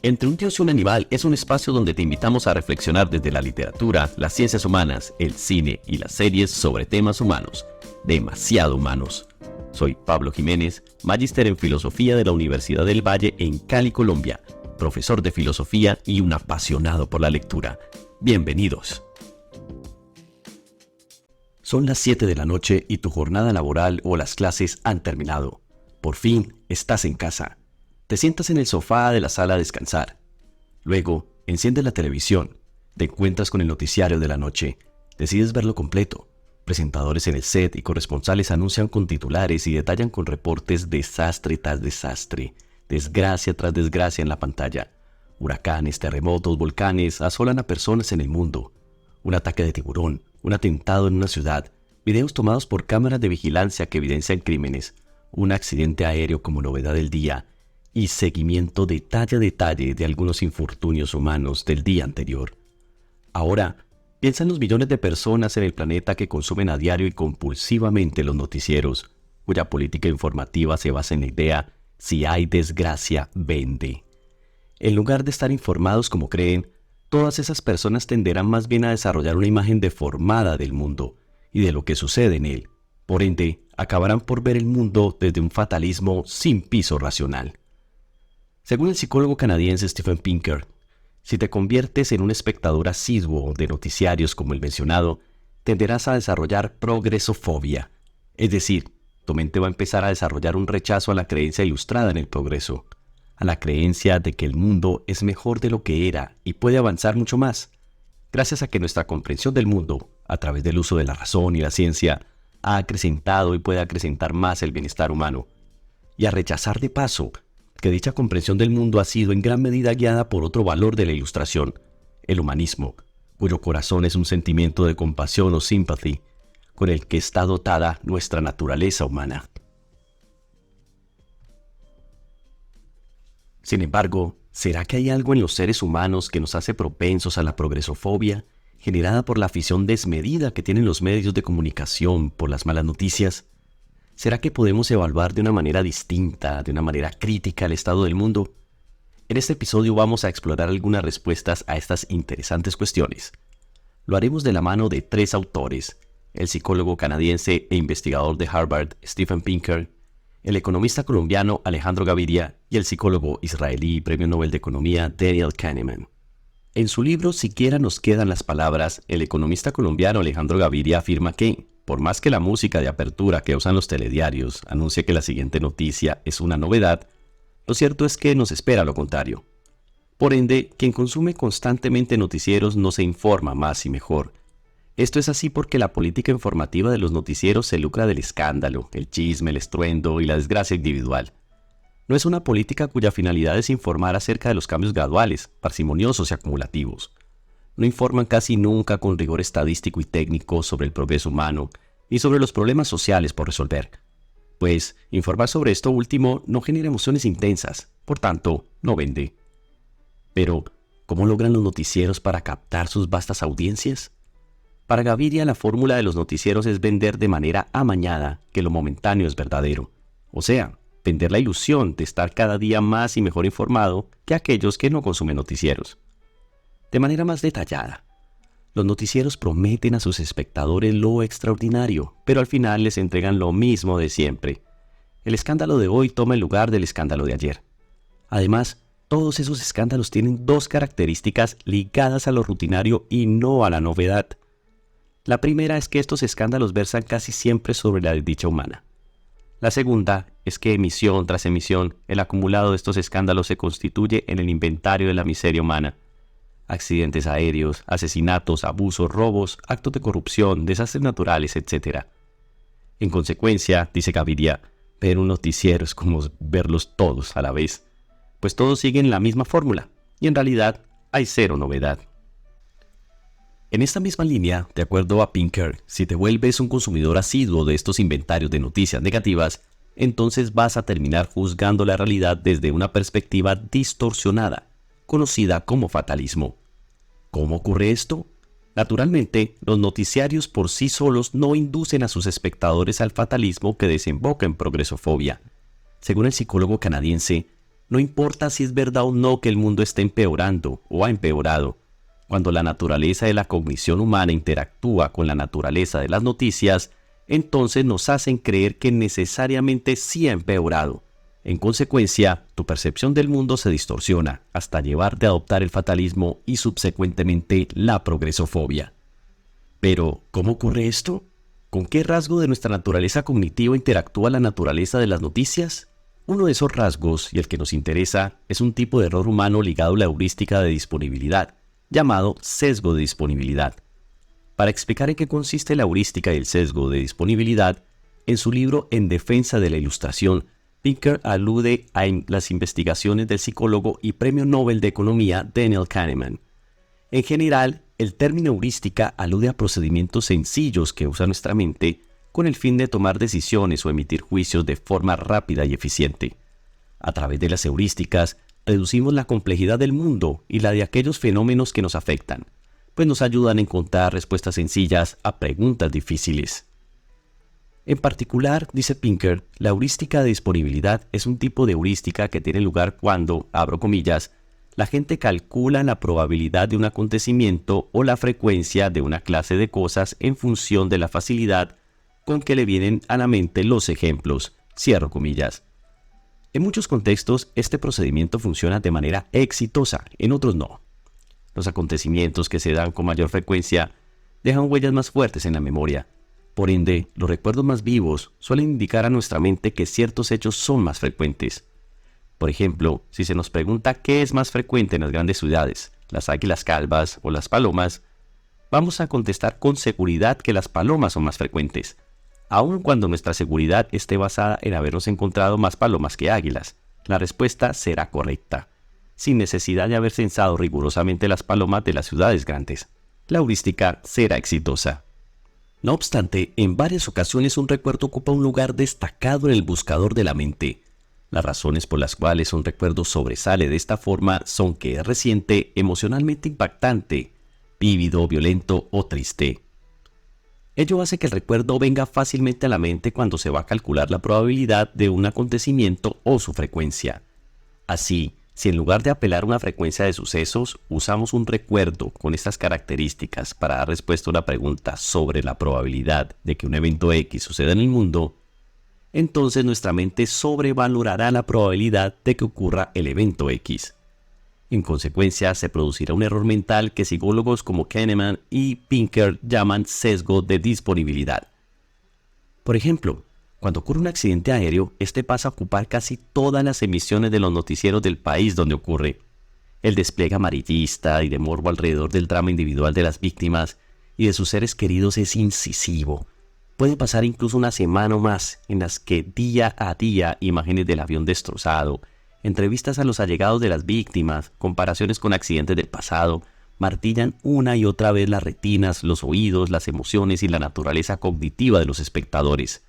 Entre un dios y un animal es un espacio donde te invitamos a reflexionar desde la literatura, las ciencias humanas, el cine y las series sobre temas humanos, demasiado humanos. Soy Pablo Jiménez, magíster en filosofía de la Universidad del Valle en Cali, Colombia, profesor de filosofía y un apasionado por la lectura. Bienvenidos. Son las 7 de la noche y tu jornada laboral o las clases han terminado. Por fin estás en casa. Te sientas en el sofá de la sala a descansar. Luego, enciendes la televisión, te encuentras con el noticiario de la noche, decides verlo completo. Presentadores en el set y corresponsales anuncian con titulares y detallan con reportes desastre tras desastre, desgracia tras desgracia en la pantalla. Huracanes, terremotos, volcanes asolan a personas en el mundo. Un ataque de tiburón, un atentado en una ciudad, videos tomados por cámaras de vigilancia que evidencian crímenes, un accidente aéreo como novedad del día, y seguimiento detalle a detalle de algunos infortunios humanos del día anterior. Ahora, piensa en los millones de personas en el planeta que consumen a diario y compulsivamente los noticieros, cuya política informativa se basa en la idea, si hay desgracia, vende. En lugar de estar informados como creen, todas esas personas tenderán más bien a desarrollar una imagen deformada del mundo y de lo que sucede en él. Por ende, acabarán por ver el mundo desde un fatalismo sin piso racional. Según el psicólogo canadiense Steven Pinker, si te conviertes en un espectador asiduo de noticiarios como el mencionado, tenderás a desarrollar progresofobia. Es decir, tu mente va a empezar a desarrollar un rechazo a la creencia ilustrada en el progreso, a la creencia de que el mundo es mejor de lo que era y puede avanzar mucho más, gracias a que nuestra comprensión del mundo, a través del uso de la razón y la ciencia, ha acrecentado y puede acrecentar más el bienestar humano, y a rechazar de paso que dicha comprensión del mundo ha sido en gran medida guiada por otro valor de la ilustración, el humanismo, cuyo corazón es un sentimiento de compasión o sympathy, con el que está dotada nuestra naturaleza humana. Sin embargo, ¿será que hay algo en los seres humanos que nos hace propensos a la progresofobia, generada por la afición desmedida que tienen los medios de comunicación por las malas noticias? ¿Será que podemos evaluar de una manera distinta, de una manera crítica el estado del mundo? En este episodio vamos a explorar algunas respuestas a estas interesantes cuestiones. Lo haremos de la mano de tres autores, el psicólogo canadiense e investigador de Harvard Steven Pinker, el economista colombiano Alejandro Gaviria y el psicólogo israelí y premio Nobel de Economía Daniel Kahneman. En su libro Siquiera nos quedan las palabras, el economista colombiano Alejandro Gaviria afirma que, por más que la música de apertura que usan los telediarios anuncie que la siguiente noticia es una novedad, lo cierto es que nos espera lo contrario. Por ende, quien consume constantemente noticieros no se informa más y mejor. Esto es así porque la política informativa de los noticieros se lucra del escándalo, el chisme, el estruendo y la desgracia individual. No es una política cuya finalidad es informar acerca de los cambios graduales, parsimoniosos y acumulativos. No informan casi nunca con rigor estadístico y técnico sobre el progreso humano ni sobre los problemas sociales por resolver. Pues, informar sobre esto último no genera emociones intensas, por tanto, no vende. Pero, ¿cómo logran los noticieros para captar sus vastas audiencias? Para Gaviria, la fórmula de los noticieros es vender de manera amañada que lo momentáneo es verdadero. O sea, vender la ilusión de estar cada día más y mejor informado que aquellos que no consumen noticieros. De manera más detallada, los noticieros prometen a sus espectadores lo extraordinario, pero al final les entregan lo mismo de siempre. El escándalo de hoy toma el lugar del escándalo de ayer. Además, todos esos escándalos tienen dos características ligadas a lo rutinario y no a la novedad. La primera es que estos escándalos versan casi siempre sobre la desdicha humana. La segunda es que emisión tras emisión, el acumulado de estos escándalos se constituye en el inventario de la miseria humana. Accidentes aéreos, asesinatos, abusos, robos, actos de corrupción, desastres naturales, etc. En consecuencia, dice Gaviria, ver un noticiero es como verlos todos a la vez, pues todos siguen la misma fórmula, y en realidad hay cero novedad. En esta misma línea, de acuerdo a Pinker, si te vuelves un consumidor asiduo de estos inventarios de noticias negativas, entonces vas a terminar juzgando la realidad desde una perspectiva distorsionada, conocida como fatalismo. ¿Cómo ocurre esto? Naturalmente, los noticiarios por sí solos no inducen a sus espectadores al fatalismo que desemboca en progresofobia. Según el psicólogo canadiense, No importa si es verdad o no que el mundo esté empeorando o ha empeorado. Cuando la naturaleza de la cognición humana interactúa con la naturaleza de las noticias, entonces nos hacen creer que necesariamente sí ha empeorado. En consecuencia, tu percepción del mundo se distorsiona hasta llevarte a adoptar el fatalismo y subsecuentemente la progresofobia. Pero, ¿cómo ocurre esto? ¿Con qué rasgo de nuestra naturaleza cognitiva interactúa la naturaleza de las noticias? Uno de esos rasgos, y el que nos interesa, es un tipo de error humano ligado a la heurística de disponibilidad, llamado sesgo de disponibilidad. Para explicar en qué consiste la heurística y el sesgo de disponibilidad, en su libro En defensa de la ilustración, Pinker alude a las investigaciones del psicólogo y premio Nobel de Economía Daniel Kahneman. En general, el término heurística alude a procedimientos sencillos que usa nuestra mente con el fin de tomar decisiones o emitir juicios de forma rápida y eficiente. A través de las heurísticas, reducimos la complejidad del mundo y la de aquellos fenómenos que nos afectan, pues nos ayudan a encontrar respuestas sencillas a preguntas difíciles. En particular, dice Pinker, la heurística de disponibilidad es un tipo de heurística que tiene lugar cuando, abro comillas, la gente calcula la probabilidad de un acontecimiento o la frecuencia de una clase de cosas en función de la facilidad con que le vienen a la mente los ejemplos, cierro comillas. En muchos contextos, este procedimiento funciona de manera exitosa, en otros no. Los acontecimientos que se dan con mayor frecuencia dejan huellas más fuertes en la memoria. Por ende, los recuerdos más vivos suelen indicar a nuestra mente que ciertos hechos son más frecuentes. Por ejemplo, si se nos pregunta qué es más frecuente en las grandes ciudades, las águilas calvas o las palomas, vamos a contestar con seguridad que las palomas son más frecuentes, aun cuando nuestra seguridad esté basada en habernos encontrado más palomas que águilas. La respuesta será correcta, sin necesidad de haber censado rigurosamente las palomas de las ciudades grandes. La heurística será exitosa. No obstante, en varias ocasiones un recuerdo ocupa un lugar destacado en el buscador de la mente. Las razones por las cuales un recuerdo sobresale de esta forma son que es reciente, emocionalmente impactante, vívido, violento o triste. Ello hace que el recuerdo venga fácilmente a la mente cuando se va a calcular la probabilidad de un acontecimiento o su frecuencia. Así, si en lugar de apelar a una frecuencia de sucesos, usamos un recuerdo con estas características para dar respuesta a una pregunta sobre la probabilidad de que un evento X suceda en el mundo, entonces nuestra mente sobrevalorará la probabilidad de que ocurra el evento X. En consecuencia, se producirá un error mental que psicólogos como Kahneman y Pinker llaman sesgo de disponibilidad. Por ejemplo, cuando ocurre un accidente aéreo, este pasa a ocupar casi todas las emisiones de los noticieros del país donde ocurre. El despliegue amarillista y de morbo alrededor del drama individual de las víctimas y de sus seres queridos es incisivo. Puede pasar incluso una semana o más en las que día a día imágenes del avión destrozado, entrevistas a los allegados de las víctimas, comparaciones con accidentes del pasado, martillan una y otra vez las retinas, los oídos, las emociones y la naturaleza cognitiva de los espectadores.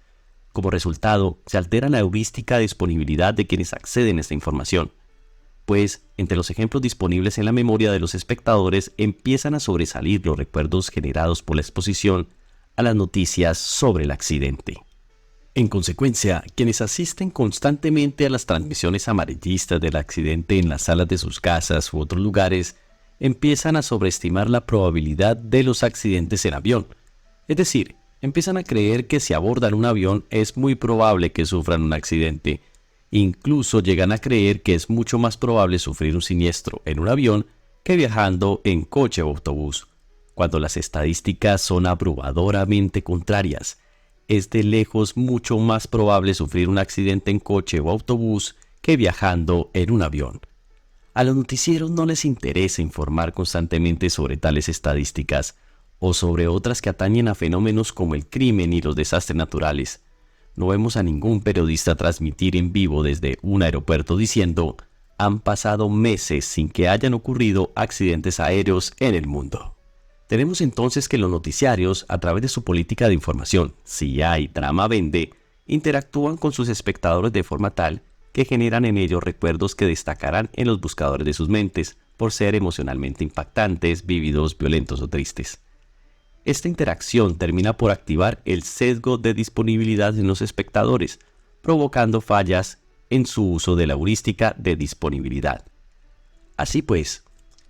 Como resultado, se altera la heurística de disponibilidad de quienes acceden a esta información, pues entre los ejemplos disponibles en la memoria de los espectadores empiezan a sobresalir los recuerdos generados por la exposición a las noticias sobre el accidente. En consecuencia, quienes asisten constantemente a las transmisiones amarillistas del accidente en las salas de sus casas u otros lugares, empiezan a sobreestimar la probabilidad de los accidentes en avión. Es decir, empiezan a creer que si abordan un avión es muy probable que sufran un accidente. Incluso llegan a creer que es mucho más probable sufrir un siniestro en un avión que viajando en coche o autobús, cuando las estadísticas son abrumadoramente contrarias. Es de lejos mucho más probable sufrir un accidente en coche o autobús que viajando en un avión. A los noticieros no les interesa informar constantemente sobre tales estadísticas o sobre otras que atañen a fenómenos como el crimen y los desastres naturales. No vemos a ningún periodista transmitir en vivo desde un aeropuerto diciendo: han pasado meses sin que hayan ocurrido accidentes aéreos en el mundo. Tenemos entonces que los noticiarios, a través de su política de información, si hay drama vende, interactúan con sus espectadores de forma tal que generan en ellos recuerdos que destacarán en los buscadores de sus mentes por ser emocionalmente impactantes, vívidos, violentos o tristes. Esta interacción termina por activar el sesgo de disponibilidad en los espectadores, provocando fallas en su uso de la heurística de disponibilidad. Así pues,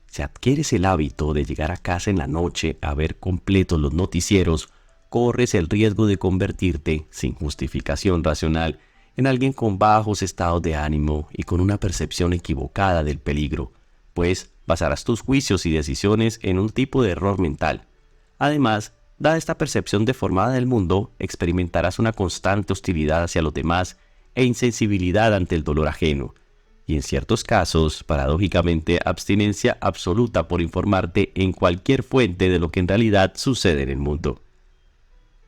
si adquieres el hábito de llegar a casa en la noche a ver completos los noticieros, corres el riesgo de convertirte, sin justificación racional, en alguien con bajos estados de ánimo y con una percepción equivocada del peligro, pues basarás tus juicios y decisiones en un tipo de error mental. Además, dada esta percepción deformada del mundo, experimentarás una constante hostilidad hacia los demás e insensibilidad ante el dolor ajeno, y en ciertos casos, paradójicamente, abstinencia absoluta por informarte en cualquier fuente de lo que en realidad sucede en el mundo.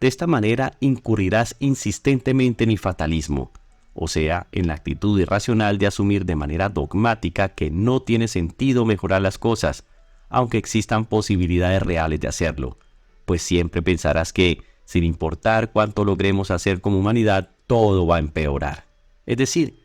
De esta manera incurrirás insistentemente en el fatalismo, o sea, en la actitud irracional de asumir de manera dogmática que no tiene sentido mejorar las cosas, aunque existan posibilidades reales de hacerlo, pues siempre pensarás que, sin importar cuánto logremos hacer como humanidad, todo va a empeorar. Es decir,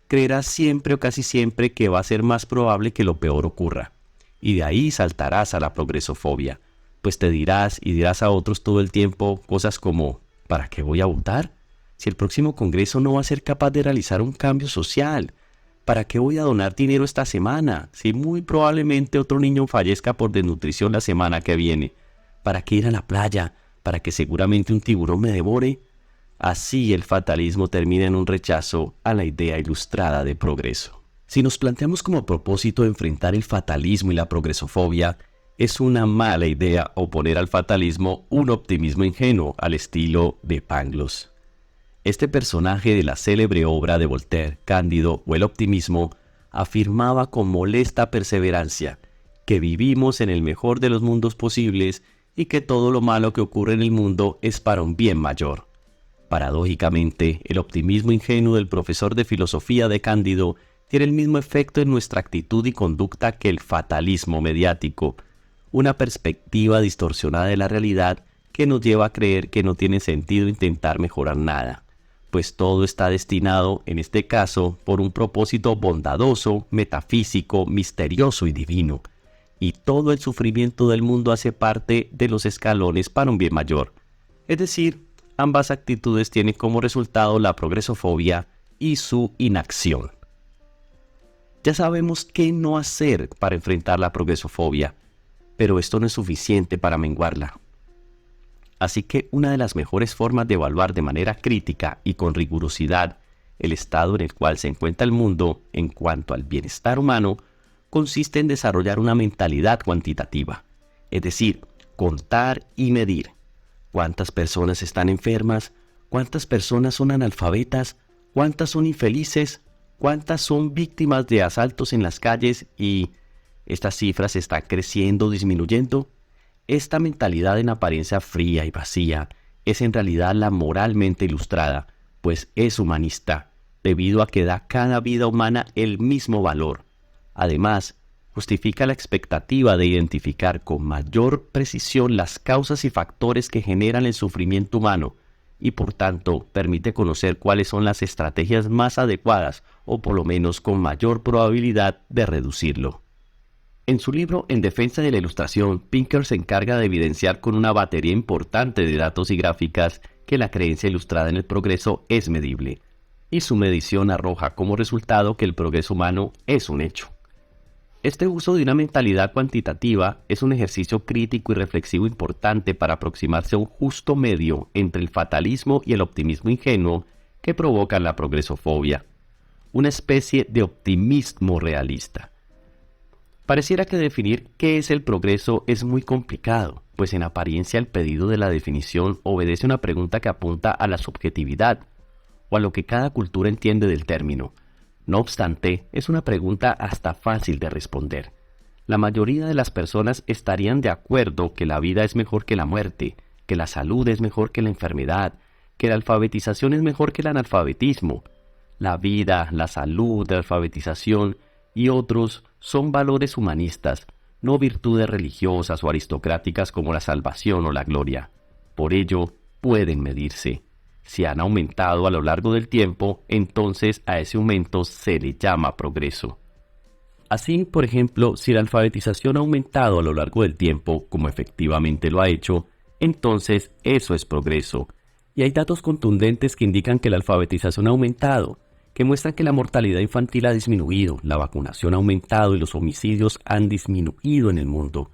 creerás siempre o casi siempre que va a ser más probable que lo peor ocurra, y de ahí saltarás a la progresofobia, pues te dirás y dirás a otros todo el tiempo cosas como ¿para qué voy a votar? Si el próximo Congreso no va a ser capaz de realizar un cambio social. ¿Para qué voy a donar dinero esta semana? Si muy probablemente otro niño fallezca por desnutrición la semana que viene. ¿Para qué ir a la playa? ¿Para que seguramente un tiburón me devore? Así el fatalismo termina en un rechazo a la idea ilustrada de progreso. Si nos planteamos como propósito enfrentar el fatalismo y la progresofobia, es una mala idea oponer al fatalismo un optimismo ingenuo al estilo de Pangloss. Este personaje de la célebre obra de Voltaire, Cándido o El optimismo, afirmaba con molesta perseverancia que vivimos en el mejor de los mundos posibles y que todo lo malo que ocurre en el mundo es para un bien mayor. Paradójicamente, el optimismo ingenuo del profesor de filosofía de Cándido tiene el mismo efecto en nuestra actitud y conducta que el fatalismo mediático, una perspectiva distorsionada de la realidad que nos lleva a creer que no tiene sentido intentar mejorar nada, pues todo está destinado, en este caso, por un propósito bondadoso, metafísico, misterioso y divino, y todo el sufrimiento del mundo hace parte de los escalones para un bien mayor. Es decir, ambas actitudes tienen como resultado la progresofobia y su inacción. Ya sabemos qué no hacer para enfrentar la progresofobia, pero esto no es suficiente para menguarla. Así que una de las mejores formas de evaluar de manera crítica y con rigurosidad el estado en el cual se encuentra el mundo en cuanto al bienestar humano consiste en desarrollar una mentalidad cuantitativa, es decir, contar y medir. ¿Cuántas personas están enfermas? ¿Cuántas personas son analfabetas? ¿Cuántas son infelices? ¿Cuántas son víctimas de asaltos en las calles? ¿Y estas cifras están creciendo o disminuyendo? Esta mentalidad en apariencia fría y vacía es en realidad la moralmente ilustrada, pues es humanista, debido a que da a cada vida humana el mismo valor. Además, justifica la expectativa de identificar con mayor precisión las causas y factores que generan el sufrimiento humano y por tanto permite conocer cuáles son las estrategias más adecuadas o por lo menos con mayor probabilidad de reducirlo. En su libro En defensa de la ilustración, Pinker se encarga de evidenciar con una batería importante de datos y gráficas que la creencia ilustrada en el progreso es medible, y su medición arroja como resultado que el progreso humano es un hecho. Este uso de una mentalidad cuantitativa es un ejercicio crítico y reflexivo importante para aproximarse a un justo medio entre el fatalismo y el optimismo ingenuo que provocan la progresofobia, una especie de optimismo realista. Pareciera que definir qué es el progreso es muy complicado, pues en apariencia el pedido de la definición obedece a una pregunta que apunta a la subjetividad o a lo que cada cultura entiende del término. No obstante, es una pregunta hasta fácil de responder. La mayoría de las personas estarían de acuerdo que la vida es mejor que la muerte, que la salud es mejor que la enfermedad, que la alfabetización es mejor que el analfabetismo. La vida, la salud, la alfabetización y otros son valores humanistas, no virtudes religiosas o aristocráticas como la salvación o la gloria. Por ello, pueden medirse. Si han aumentado a lo largo del tiempo, entonces a ese aumento se le llama progreso. Así, por ejemplo, si la alfabetización ha aumentado a lo largo del tiempo, como efectivamente lo ha hecho, entonces eso es progreso. Y hay datos contundentes que indican que la alfabetización ha aumentado, que muestran que la mortalidad infantil ha disminuido, la vacunación ha aumentado y los homicidios han disminuido en el mundo.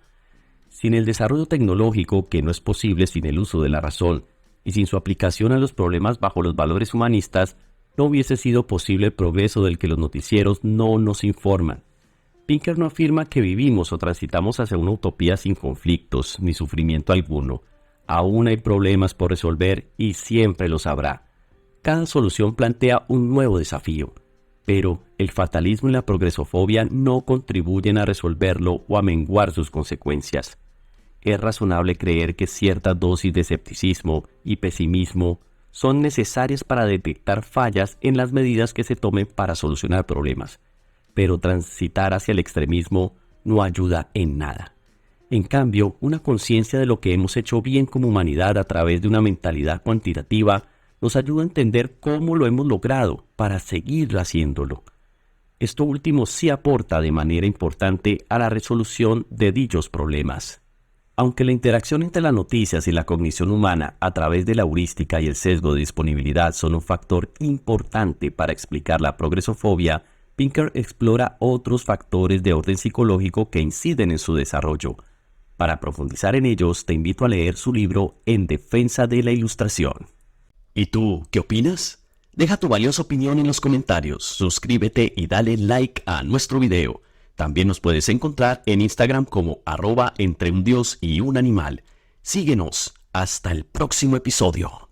Sin el desarrollo tecnológico, que no es posible sin el uso de la razón, y sin su aplicación a los problemas bajo los valores humanistas, no hubiese sido posible el progreso del que los noticieros no nos informan. Pinker no afirma que vivimos o transitamos hacia una utopía sin conflictos ni sufrimiento alguno. Aún hay problemas por resolver y siempre los habrá. Cada solución plantea un nuevo desafío, pero el fatalismo y la progresofobia no contribuyen a resolverlo o a menguar sus consecuencias. Es razonable creer que cierta dosis de escepticismo y pesimismo son necesarias para detectar fallas en las medidas que se tomen para solucionar problemas, pero transitar hacia el extremismo no ayuda en nada. En cambio, una conciencia de lo que hemos hecho bien como humanidad a través de una mentalidad cuantitativa nos ayuda a entender cómo lo hemos logrado para seguir haciéndolo. Esto último sí aporta de manera importante a la resolución de dichos problemas. Aunque la interacción entre las noticias y la cognición humana a través de la heurística y el sesgo de disponibilidad son un factor importante para explicar la progresofobia, Pinker explora otros factores de orden psicológico que inciden en su desarrollo. Para profundizar en ellos, te invito a leer su libro En defensa de la ilustración. ¿Y tú, qué opinas? Deja tu valiosa opinión en los comentarios, suscríbete y dale like a nuestro video. También nos puedes encontrar en Instagram como @entreundios y un animal. Síguenos. Hasta el próximo episodio.